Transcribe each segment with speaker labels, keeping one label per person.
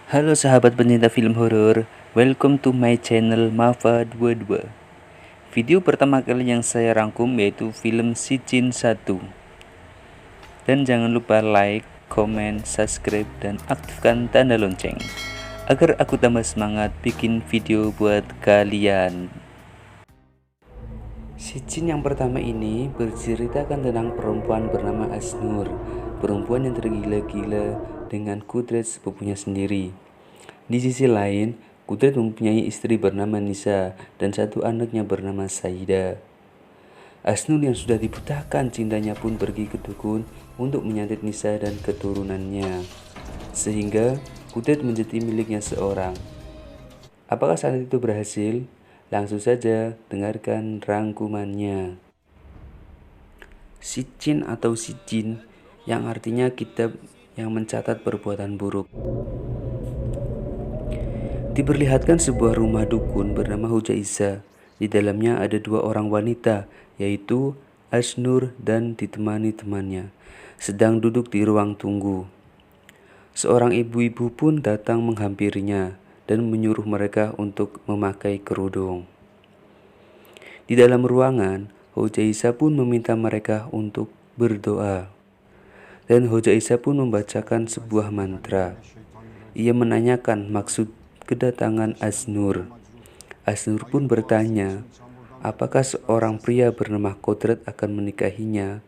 Speaker 1: Halo sahabat pencinta film horor, welcome to my channel Mafa22. Video pertama kali yang saya rangkum yaitu film Si Jin 1. Dan jangan lupa like, comment, subscribe, dan aktifkan tanda lonceng agar aku tambah semangat bikin video buat kalian. Si Jin yang pertama ini berceritakan tentang perempuan bernama Asnur, perempuan yang tergila-gila dengan kudrat sepupunya sendiri. Di sisi lain, Kudrat mempunyai istri bernama Nisa dan satu anaknya bernama Saida. Asnur yang sudah dibutakan cintanya pun pergi ke dukun untuk menyantet Nisa dan keturunannya, sehingga Kudrat menjadi miliknya seorang. Apakah saat itu berhasil? Langsung saja dengarkan rangkumannya. Sijin atau Sijin yang artinya kitab yang mencatat perbuatan buruk. Diperlihatkan sebuah rumah dukun bernama Hujaisa. Di dalamnya ada dua orang wanita, yaitu Asnur dan ditemani temannya, sedang duduk di ruang tunggu. Seorang ibu-ibu pun datang menghampirinya dan menyuruh mereka untuk memakai kerudung. Di dalam ruangan, Hujaisa pun meminta mereka untuk berdoa. Dan Hujaisa pun membacakan sebuah mantra. Ia menanyakan maksud kedatangan Asnur. Asnur pun bertanya, apakah seorang pria bernama Kodrat akan menikahinya?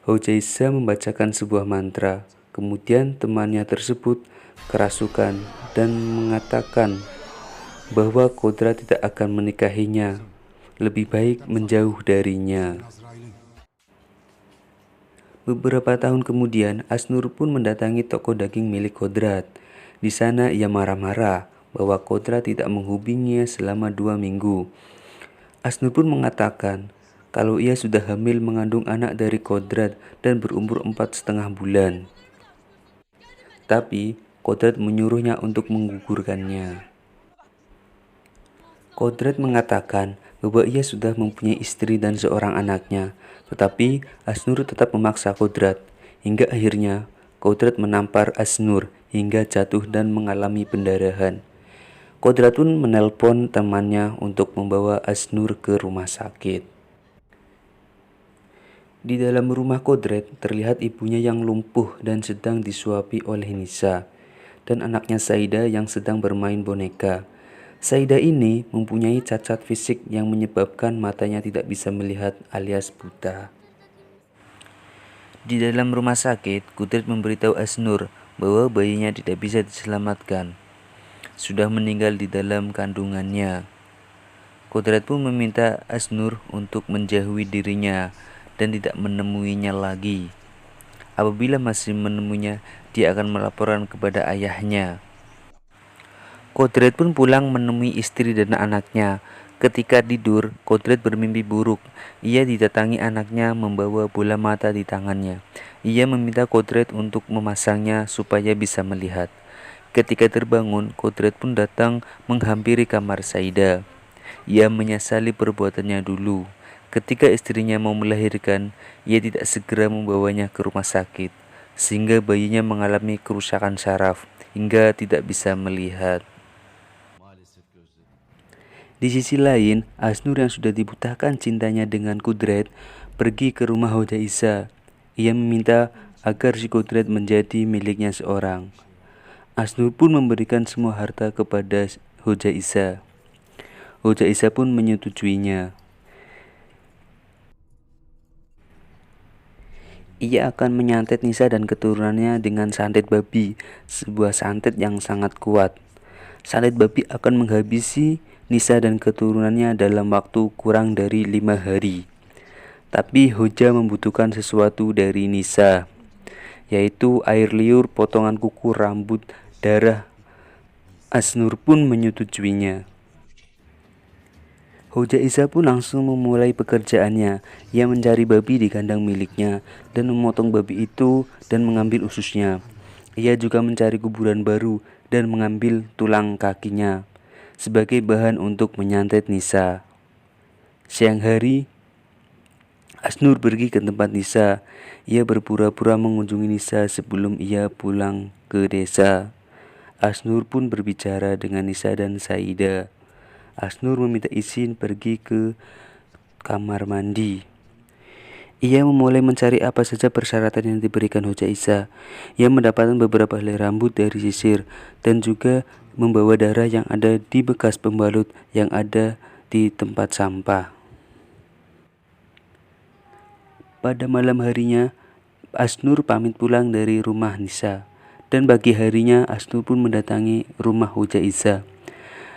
Speaker 1: Hujaisa membacakan sebuah mantra. Kemudian temannya tersebut kerasukan dan mengatakan bahwa Kodrat tidak akan menikahinya. Lebih baik menjauh darinya. Beberapa tahun kemudian, Asnur pun mendatangi toko daging milik Kodrat. Di sana ia marah-marah bahwa Kodrat tidak menghubunginya selama 2 minggu. Asnur pun mengatakan kalau ia sudah hamil mengandung anak dari Kodrat dan berumur 4,5 bulan. Tapi Kodrat menyuruhnya untuk menggugurkannya. Kodrat mengatakan bahwa ia sudah mempunyai istri dan seorang anaknya, tetapi Asnur tetap memaksa Kodrat. Hingga akhirnya Kodrat menampar Asnur hingga jatuh dan mengalami pendarahan. Kodrat pun menelpon temannya untuk membawa Asnur ke rumah sakit. Di dalam rumah Kodrat terlihat ibunya yang lumpuh dan sedang disuapi oleh Nisa, dan anaknya Saida yang sedang bermain boneka. Saida ini mempunyai cacat fisik yang menyebabkan matanya tidak bisa melihat alias buta. Di dalam rumah sakit, Kudrat memberitahu Asnur bahwa bayinya tidak bisa diselamatkan, sudah meninggal di dalam kandungannya. Kudrat pun meminta Asnur untuk menjauhi dirinya dan tidak menemuinya lagi. Apabila masih menemuinya, dia akan melaporkan kepada ayahnya. Kodrat pun pulang menemui istri dan anaknya. Ketika tidur, Kodrat bermimpi buruk. Ia didatangi anaknya membawa bola mata di tangannya. Ia meminta Kodrat untuk memasangnya supaya bisa melihat. Ketika terbangun, Kodrat pun datang menghampiri kamar Saida. Ia menyesali perbuatannya dulu. Ketika istrinya mau melahirkan, ia tidak segera membawanya ke rumah sakit, sehingga bayinya mengalami kerusakan saraf hingga tidak bisa melihat. Di sisi lain, Asnur yang sudah dibutakan cintanya dengan Kudrat pergi ke rumah Hujaisa. Ia meminta agar si Kudrat menjadi miliknya seorang. Asnur pun memberikan semua harta kepada Hujaisa. Hujaisa pun menyetujuinya. Ia akan menyantet Nisa dan keturunannya dengan santet babi, sebuah santet yang sangat kuat. Santet babi akan menghabisi Nisa dan keturunannya dalam waktu kurang dari 5 hari. Tapi Hoja membutuhkan sesuatu dari Nisa, yaitu air liur, potongan kuku, rambut, darah. Asnur pun menyetujuinya. Hujaisa pun langsung memulai pekerjaannya. Ia mencari babi di kandang miliknya dan memotong babi itu dan mengambil ususnya. Ia juga mencari kuburan baru dan mengambil tulang kakinya sebagai bahan untuk menyantet Nisa. Siang hari, Asnur pergi ke tempat Nisa. Ia berpura-pura mengunjungi Nisa sebelum ia pulang ke desa. Asnur pun berbicara dengan Nisa dan Saida. Asnur meminta izin pergi ke kamar mandi. Ia memulai mencari apa saja persyaratan yang diberikan Hoja Isa. Ia mendapatkan beberapa helai rambut dari sisir dan juga membawa darah yang ada di bekas pembalut yang ada di tempat sampah. Pada malam harinya, Asnur pamit pulang dari rumah Nisa. Dan pagi harinya Asnur pun mendatangi rumah Hoja Isa.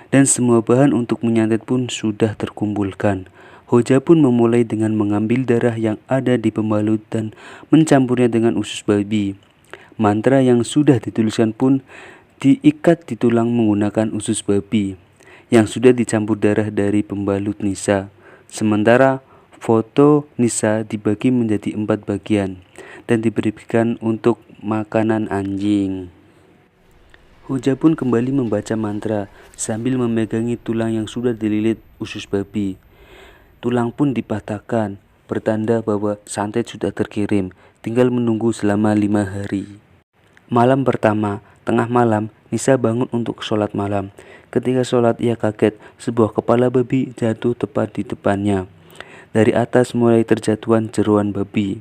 Speaker 1: Dan semua bahan untuk menyantet pun sudah terkumpulkan. Hoja pun memulai dengan mengambil darah yang ada di pembalut dan mencampurnya dengan usus babi. Mantra yang sudah dituliskan pun diikat di tulang menggunakan usus babi yang sudah dicampur darah dari pembalut Nisa. Sementara foto Nisa dibagi menjadi 4 bagian dan diberikan untuk makanan anjing. Hoja pun kembali membaca mantra sambil memegangi tulang yang sudah dililit usus babi. Tulang pun dipatahkan, bertanda bahwa santet sudah terkirim, tinggal menunggu selama 5 hari. Malam pertama, tengah malam, Nisa bangun untuk sholat malam. Ketika sholat, ia kaget, sebuah kepala babi jatuh tepat di depannya. Dari atas mulai terjatuhan jeroan babi.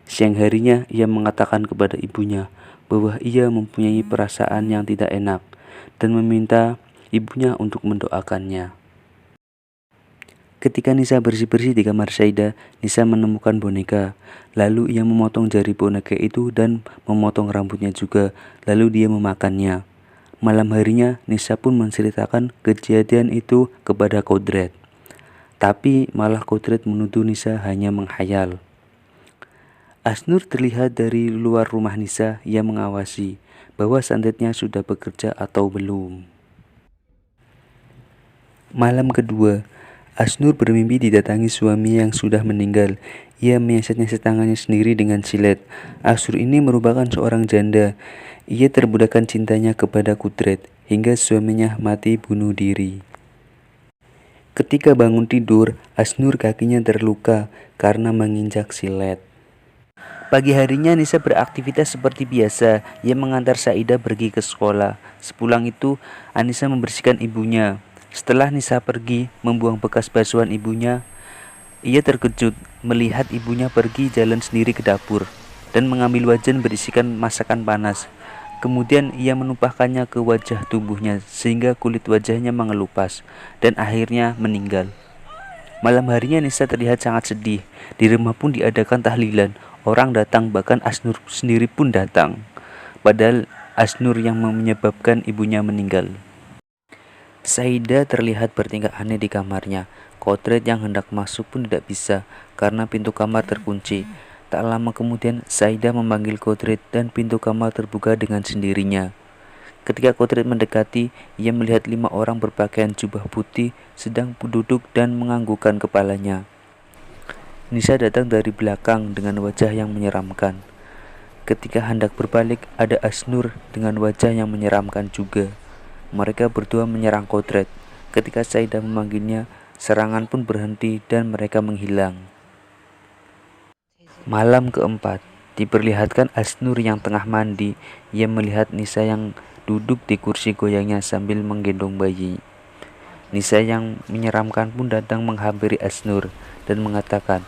Speaker 1: Siang harinya, ia mengatakan kepada ibunya bahwa ia mempunyai perasaan yang tidak enak dan meminta ibunya untuk mendoakannya. Ketika Nisa bersih-bersih di kamar Saida, Nisa menemukan boneka. Lalu ia memotong jari boneka itu dan memotong rambutnya juga. Lalu dia memakannya. Malam harinya, Nisa pun menceritakan kejadian itu kepada Kodrat. Tapi malah Kodrat menuduh Nisa hanya menghayal. Asnur terlihat dari luar rumah Nisa. Ia mengawasi bahwa santetnya sudah bekerja atau belum. Malam kedua, Asnur bermimpi didatangi suami yang sudah meninggal. Ia menyeset-nyeset tangannya sendiri dengan silet. Asnur ini merupakan seorang janda. Ia terbudakkan cintanya kepada Kudret hingga suaminya mati bunuh diri. Ketika bangun tidur, Asnur kakinya terluka karena menginjak silet. Pagi harinya Nisa beraktivitas seperti biasa. Ia mengantar Saida pergi ke sekolah. Sepulang itu, Anissa membersihkan ibunya. Setelah Nisa pergi membuang bekas basuhan ibunya, ia terkejut melihat ibunya pergi jalan sendiri ke dapur dan mengambil wajan berisikan masakan panas. Kemudian ia menumpahkannya ke wajah tubuhnya sehingga kulit wajahnya mengelupas dan akhirnya meninggal. Malam harinya Nisa terlihat sangat sedih. Di rumah pun diadakan tahlilan. Orang datang, bahkan Asnur sendiri pun datang. Padahal Asnur yang menyebabkan ibunya meninggal. Saida terlihat bertingkah aneh di kamarnya. Kodrat yang hendak masuk pun tidak bisa karena pintu kamar terkunci. Tak lama kemudian Saida memanggil Kodrat dan pintu kamar terbuka dengan sendirinya. Ketika Kodrat mendekati, ia melihat 5 orang berpakaian jubah putih sedang duduk dan menganggukkan kepalanya. Nisa datang dari belakang dengan wajah yang menyeramkan. Ketika hendak berbalik, ada Asnur dengan wajah yang menyeramkan juga. Mereka berdua menyerang Kodrat. Ketika Saida memanggilnya, serangan pun berhenti dan mereka menghilang. Malam keempat, diperlihatkan Asnur yang tengah mandi. Ia melihat Nisa yang duduk di kursi goyangnya sambil menggendong bayi. Nisa yang menyeramkan pun datang menghampiri Asnur dan mengatakan,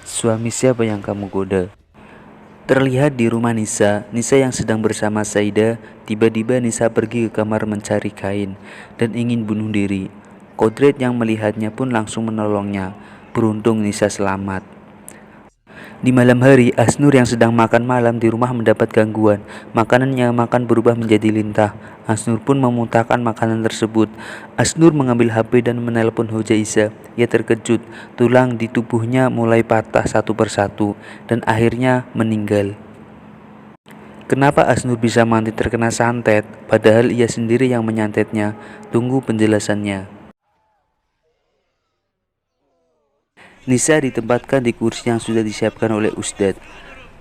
Speaker 1: "Suami siapa yang kamu goda?" Terlihat di rumah Nisa yang sedang bersama Saida. Tiba-tiba Nisa pergi ke kamar mencari kain dan ingin bunuh diri. Kodrat yang melihatnya pun langsung menolongnya. Beruntung Nisa selamat. Di malam hari, Asnur yang sedang makan malam di rumah mendapat gangguan. Makanan yang makan berubah menjadi lintah. Asnur pun memuntahkan makanan tersebut. Asnur mengambil HP dan menelpon Hoja Isa. Ia terkejut, tulang di tubuhnya mulai patah satu persatu dan akhirnya meninggal. Kenapa Asnur bisa mati terkena santet, padahal ia sendiri yang menyantetnya? Tunggu penjelasannya. Nisa ditempatkan di kursi yang sudah disiapkan oleh Ustadz.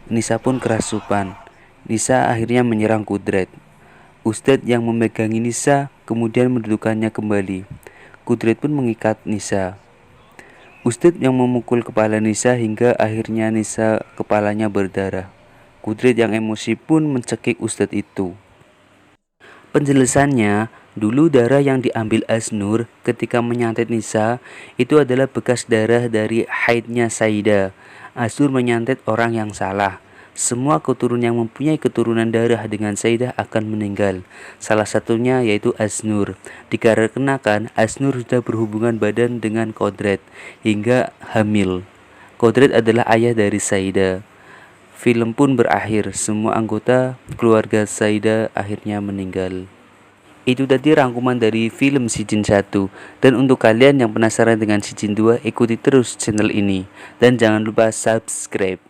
Speaker 1: Nisa pun kerasukan. Nisa akhirnya menyerang Kudret. Ustadz yang memegangi Nisa kemudian mendudukkannya kembali. Kudret pun mengikat Nisa. Ustadz yang memukul kepala Nisa hingga akhirnya Nisa kepalanya berdarah. Kudret yang emosi pun mencekik Ustadz itu. Penjelasannya, dulu darah yang diambil Asnur ketika menyantet Nisa itu adalah bekas darah dari haidnya Saida. Asnur menyantet orang yang salah. Semua keturunan yang mempunyai keturunan darah dengan Saidah akan meninggal. Salah satunya yaitu Asnur. Dikarenakan Asnur sudah berhubungan badan dengan Kodrat hingga hamil. Kodrat adalah ayah dari Saidah. Film pun berakhir, semua anggota keluarga Saida akhirnya meninggal. Itu tadi rangkuman dari film Season 1. Dan untuk kalian yang penasaran dengan Season 2, ikuti terus channel ini. Dan jangan lupa subscribe.